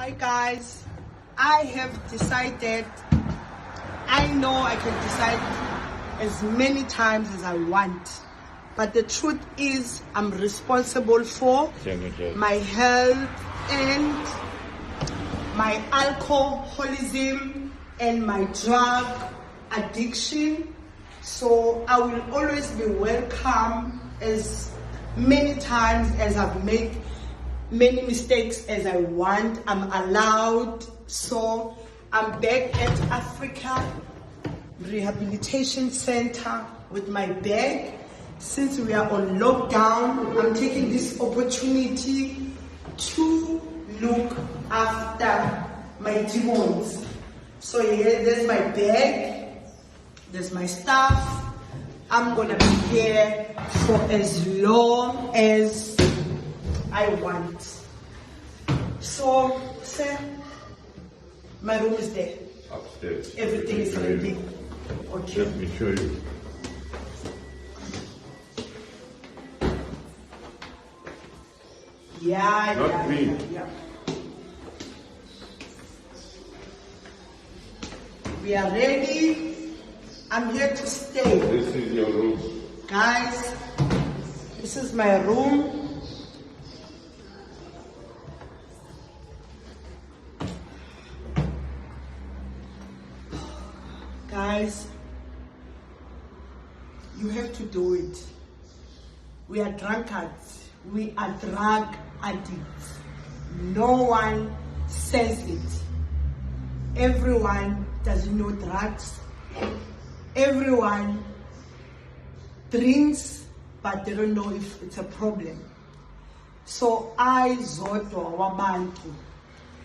Hi guys, I have decided, I know I can decide as many times as I want, but the truth is I'm responsible for my health and my alcoholism and my drug addiction. So I will always be welcome as many times as I've made many mistakes as I want. I'm allowed. So I'm back at Africa Rehabilitation Center with my bag. Since we are on lockdown, I'm taking this opportunity to look after my demons. So here, there's my bag, there's my stuff. I'm gonna be here for as long as I want. So, sir, my room is there. Upstairs. Everything is ready. Okay. Let me show you. Not me. Yeah. We are ready. I'm here to stay. This is your room. Guys, this is my room. Guys, you have to do it. We are drunkards. We are drug addicts. No one says it. Everyone doesn't know drugs. Everyone drinks, but they don't know if it's a problem. So I, Zodwa Wabantu,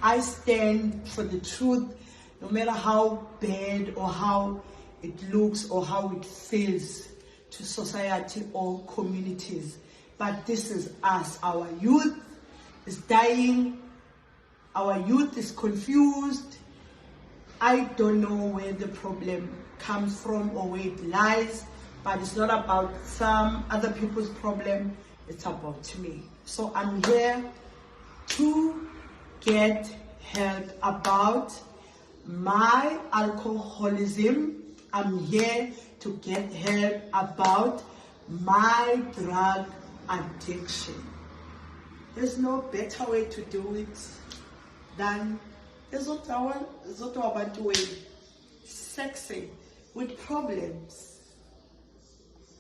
I stand for the truth, no matter how bad or how it looks or how it feels to society or communities. But this is us. Our youth is dying. Our youth is confused. I don't know where the problem comes from or where it lies, but it's not about some other people's problem. It's about me. So I'm here to get help about my alcoholism. I'm here to get help about my drug addiction. There's no better way to do it than the Zodwa Wabantu way. Sexy with problems.